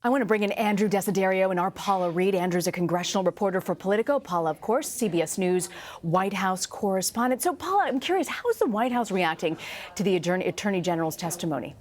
I want to bring in Andrew Desiderio and our Paula Reid. Andrew's a congressional reporter for Politico. Paula, of course, CBS News White House correspondent. So, Paula, I'm curious, how is the White House reacting to the Attorney General's testimony?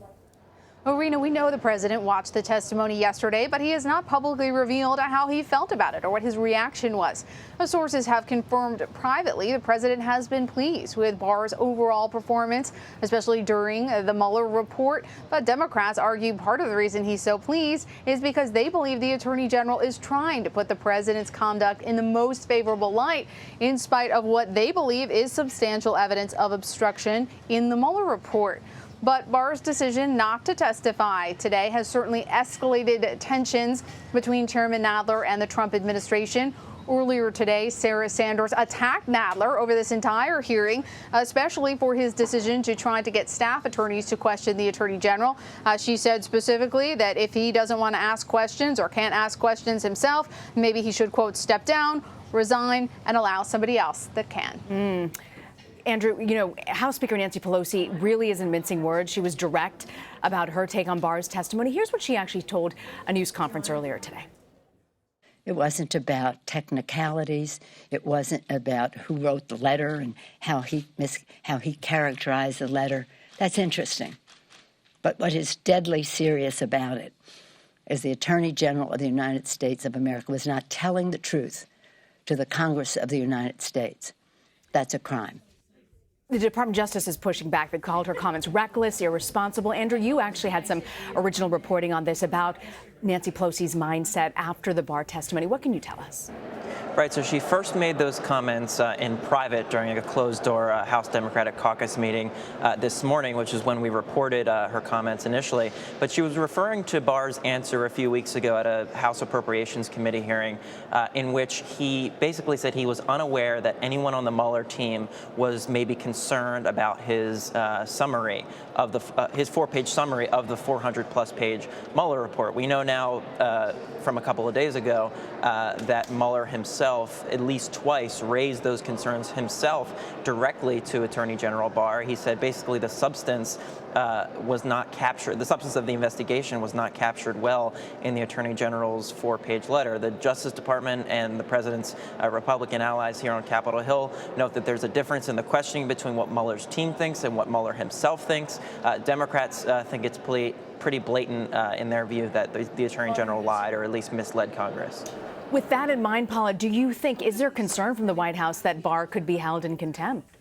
Well, Rena, we know the president watched the testimony yesterday, but he has not publicly revealed how he felt about it or what his reaction was. Sources have confirmed privately the president has been pleased with Barr's overall performance, especially during the Mueller report. But Democrats argue part of the reason he's so pleased is because they believe the attorney general is trying to put the president's conduct in the most favorable light, in spite of what they believe is substantial evidence of obstruction in the Mueller report. But Barr's decision not to testify today has certainly escalated tensions between Chairman Nadler and the Trump administration. Earlier today, Sarah Sanders attacked Nadler over this entire hearing, especially for his decision to try to get staff attorneys to question the attorney general. She said specifically that if he doesn't want to ask questions or can't ask questions himself, maybe he should, quote, step down, resign, and allow somebody else that can. Andrew, you know, House Speaker Nancy Pelosi really isn't mincing words. She was direct about her take on Barr's testimony. Here's what she actually told a news conference earlier today. It wasn't about technicalities. It wasn't about who wrote the letter and how he characterized the letter. That's interesting. But what is deadly serious about it is the Attorney General of the United States of America was not telling the truth to the Congress of the United States. That's a crime. The Department of Justice is pushing back. They called her comments reckless, irresponsible. Andrew, you actually had some original reporting on this about Nancy Pelosi's mindset after the Barr testimony. What can you tell us? Right, so she first made those comments in private during a closed-door House Democratic Caucus meeting this morning, which is when we reported her comments initially. But she was referring to Barr's answer a few weeks ago at a House Appropriations Committee hearing in which he basically said he was unaware that anyone on the Mueller team was maybe concerned about his summary of his 4-page summary of the 400-plus page Mueller report. We know now from a couple of days ago that Mueller himself at least twice raised those concerns himself directly to Attorney General Barr. He said basically the substance was not captured. The substance of the investigation was not captured well in the Attorney General's 4-page letter. The Justice Department and the president's Republican allies here on Capitol Hill note that there's a difference in the questioning between what Mueller's team thinks and what Mueller himself thinks. Democrats think it's pretty blatant in their view that the Attorney General lied or at least misled Congress. With that in mind, Paula, do you think, is there concern from the White House that Barr could be held in contempt?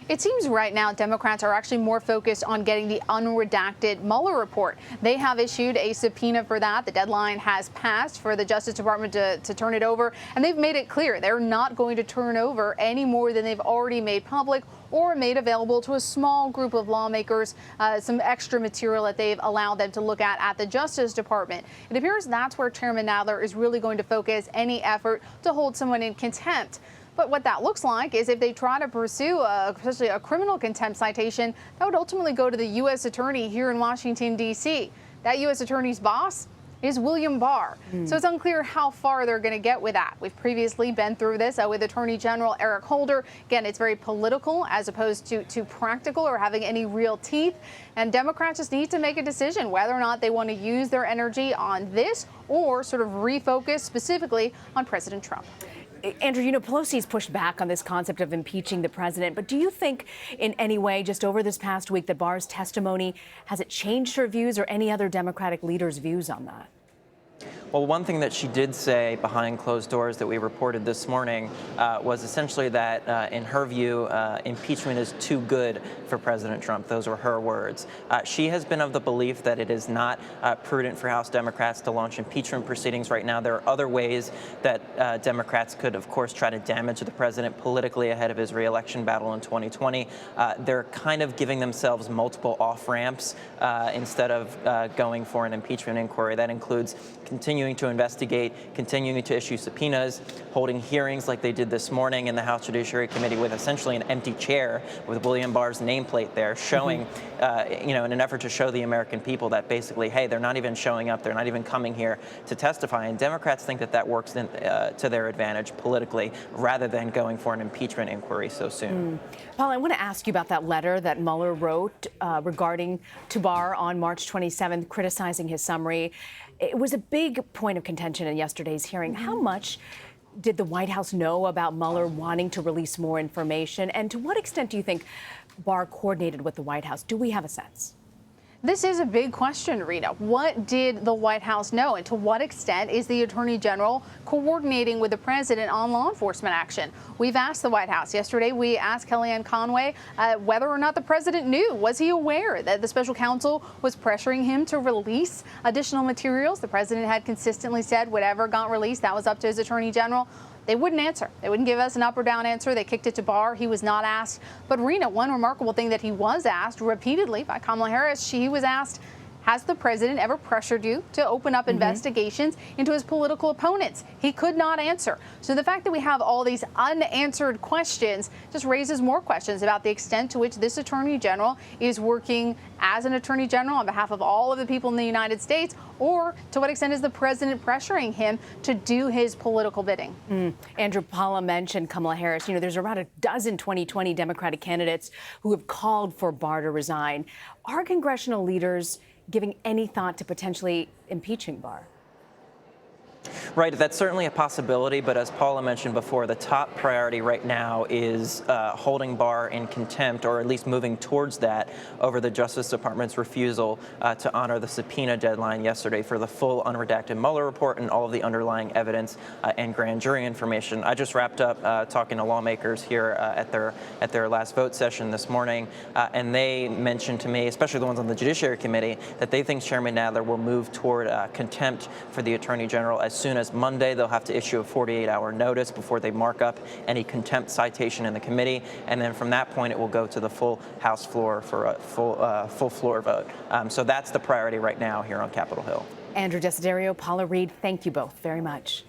It seems right now Democrats are actually more focused on getting the unredacted Mueller report. They have issued a subpoena for that. The deadline has passed for the Justice Department to turn it over, and they've made it clear they're not going to turn over any more than they've already made public or made available to a small group of lawmakers, some extra material that they've allowed them to look at the Justice Department. It appears that's where Chairman Nadler is really going to focus any effort to hold someone in contempt. But what that looks like is if they try to pursue especially a criminal contempt citation, that would ultimately go to the U.S. attorney here in Washington, D.C. That U.S. attorney's boss is William Barr. So it's unclear how far they're going to get with that. We've previously been through this with Attorney General Eric Holder. Again, it's very political as opposed to practical or having any real teeth. And Democrats just need to make a decision whether or not they want to use their energy on this or sort of refocus specifically on President Trump. Andrew, you know, Pelosi's pushed back on this concept of impeaching the president, but do you think in any way, just over this past week, that Barr's testimony, has it changed her views or any other Democratic leaders' views on that? Well, one thing that she did say behind closed doors that we reported this morning was essentially that, in her view, impeachment is too good for President Trump. Those were her words. She has been of the belief that it is not prudent for House Democrats to launch impeachment proceedings right now. There are other ways that Democrats could, of course, try to damage the president politically ahead of his re-election battle in 2020. They're kind of giving themselves multiple off-ramps instead of going for an impeachment inquiry. That includes continuing to investigate, continuing to issue subpoenas, holding hearings like they did this morning in the House Judiciary Committee with essentially an empty chair with William Barr's nameplate there, showing, in an effort to show the American people that basically, hey, they're not even showing up, they're not even coming here to testify. And Democrats think that works to their advantage politically rather than going for an impeachment inquiry so soon. Paul, I want to ask you about that letter that Mueller wrote regarding to Barr on March 27th, criticizing his summary. It was a big point of contention in yesterday's hearing. How much did the White House know about Mueller wanting to release more information? And to what extent do you think Barr coordinated with the White House? Do we have a sense? This is a big question, Rita. What did the White House know, and to what extent is the Attorney General coordinating with the president on law enforcement action? We've asked the White House. Yesterday, we asked Kellyanne Conway whether or not the president knew. Was he aware that the special counsel was pressuring him to release additional materials? The president had consistently said whatever got released, that was up to his Attorney General. They wouldn't answer. They wouldn't give us an up or down answer. They kicked it to Barr. He was not asked. But Rena, one remarkable thing that he was asked repeatedly by Kamala Harris, she was asked, has the president ever pressured you to open up investigations into his political opponents? He could not answer. So the fact that we have all these unanswered questions just raises more questions about the extent to which this attorney general is working as an attorney general on behalf of all of the people in the United States, or to what extent is the president pressuring him to do his political bidding? Andrew, Paula mentioned Kamala Harris. You know, there's around a dozen 2020 Democratic candidates who have called for Barr to resign. Are congressional leaders giving any thought to potentially impeaching Barr? Right, that's certainly a possibility, but as Paula mentioned before, the top priority right now is holding Barr in contempt, or at least moving towards that, over the Justice Department's refusal to honor the subpoena deadline yesterday for the full unredacted Mueller report and all of the underlying evidence and grand jury information. I just wrapped up talking to lawmakers here at their last vote session this morning, and they mentioned to me, especially the ones on the Judiciary Committee, that they think Chairman Nadler will move toward contempt for the Attorney General as soon as Monday. They'll have to issue a 48-hour notice before they mark up any contempt citation in the committee, and then from that point it will go to the full House floor for a full floor vote. So that's the priority right now here on Capitol Hill. Andrew Desiderio, Paula Reid, thank you both very much.